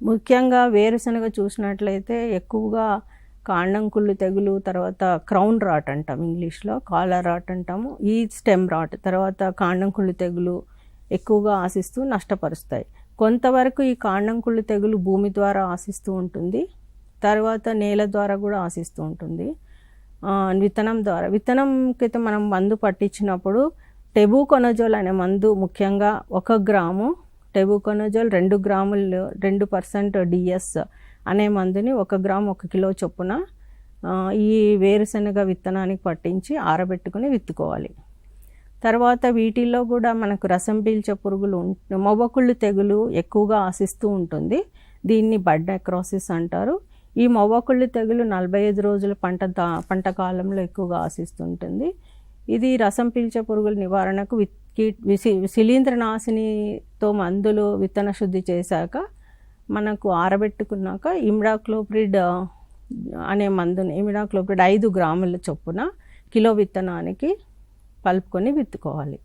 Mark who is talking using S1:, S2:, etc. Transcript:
S1: ముఖ్యంగా వేరుశనగ చూసినట్లయితే ఎక్కువగా కాండం కుళ్ళు తెగులు, తర్వాత క్రౌన్ రాట్ అంటాం ఇంగ్లీష్లో, కాలర్ రాట్ అంటాము, ఈ స్టెమ్ రాట్, తర్వాత కాండం కుళ్ళు తెగులు ఎక్కువగా ఆశిస్తూ నష్టపరుస్తాయి. కొంతవరకు ఈ కాండం కుళ్ళు తెగులు భూమి ద్వారా ఆశిస్తూ ఉంటుంది, తర్వాత నేల ద్వారా కూడా ఆశిస్తూ ఉంటుంది. విత్తనం ద్వారా, విత్తనంకైతే మనం మందు పట్టించినప్పుడు టెబుకొనజోల్ అనే మందు ముఖ్యంగా 1 గ్రాము టెబుకొనజోల్ 2 గ్రాములు 2% డిఎస్ అనే మందుని 1 గ్రాము 1 కిలో చొప్పున ఈ వేరుశనగ విత్తనానికి పట్టించి ఆరబెట్టుకుని విత్తుకోవాలి. తర్వాత వీటిల్లో కూడా మనకు రసం పీల్చే పురుగులు మొవ్వకుళ్ళు తెగులు ఎక్కువగా ఆశిస్తూ ఉంటుంది. దీన్ని బడ్ నెక్రోసిస్ అంటారు. ఈ మొవ్వకుళ్ళు తెగులు 45 రోజుల పంట కాలంలో ఎక్కువగా ఆశిస్తుంటుంది. ఇది రసం పీల్చే పురుగుల నివారణకు శిలీంద్రనాశినితో మందులు విత్తన శుద్ధి చేశాక మనకు ఆరబెట్టుకున్నాక ఇమిడాక్లోప్రిడ్ అనే మందుని, ఇమిడాక్లోప్రిడ్ 5 గ్రాముల చొప్పున కిలో విత్తనానికి కలుపుకొని విత్తుకోవాలి.